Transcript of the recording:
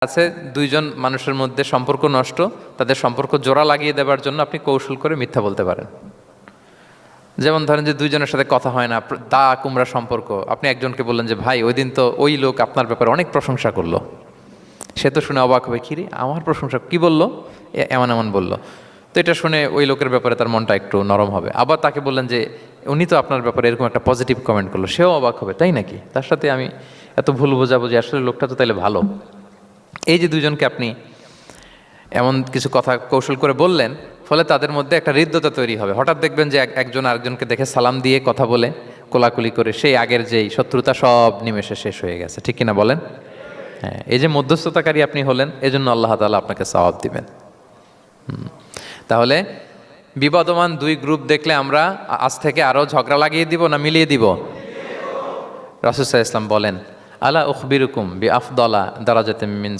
আছে দুইজন মানুষের মধ্যে সম্পর্ক নষ্ট, তাদের সম্পর্ক জোড়া লাগিয়ে দেওয়ার জন্য আপনি কৌশল করে মিথ্যা বলতে পারেন। যেমন ধরেন যে দুইজনের সাথে কথা হয় না, দা কুমড়া সম্পর্ক, আপনি একজনকে বললেন যে ভাই ওই দিন তো ওই লোক আপনার ব্যাপারে অনেক প্রশংসা করলো। সে তো শুনে অবাক হবে, কিরে আমার প্রশংসা কি বললো, এমন এমন বললো। তো এটা শুনে ওই লোকের ব্যাপারে তার মনটা একটু নরম হবে। আবার তাকে বললেন যে উনি তো আপনার ব্যাপারে এরকম একটা পজিটিভ কমেন্ট করলো, সেও অবাক হবে, তাই নাকি, তার সাথে আমি এত ভুল বোঝাবুঝি, আসলে লোকটা তো তাইলে ভালো। এই যে দুজনকে আপনি এমন কিছু কথা কৌশল করে বললেন, ফলে তাদের মধ্যে একটা হৃদ্যতা তৈরি হবে। হঠাৎ দেখবেন যে একজন আরেকজনকে দেখে সালাম দিয়ে কথা বলে কোলাকুলি করে সেই আগের যেই শত্রুতা সব নিমেষে শেষ হয়ে গেছে, ঠিক কিনা বলেন? হ্যাঁ, এই যে মধ্যস্থতাকারী আপনি হলেন, এজন্য আল্লাহ তাআলা আপনাকে সওয়াব দিবেন। তাহলে বিবাদমান দুই গ্রুপ দেখলে আমরা আজ থেকে আরো ঝগড়া লাগিয়ে দিব না মিলিয়ে দিব? রাসূল সাল্লাল্লাহু আলাইহি ওয়াসাল্লাম বলেন, আলা উখবিরুকুম বিআফদালা দারাজাতিন মিন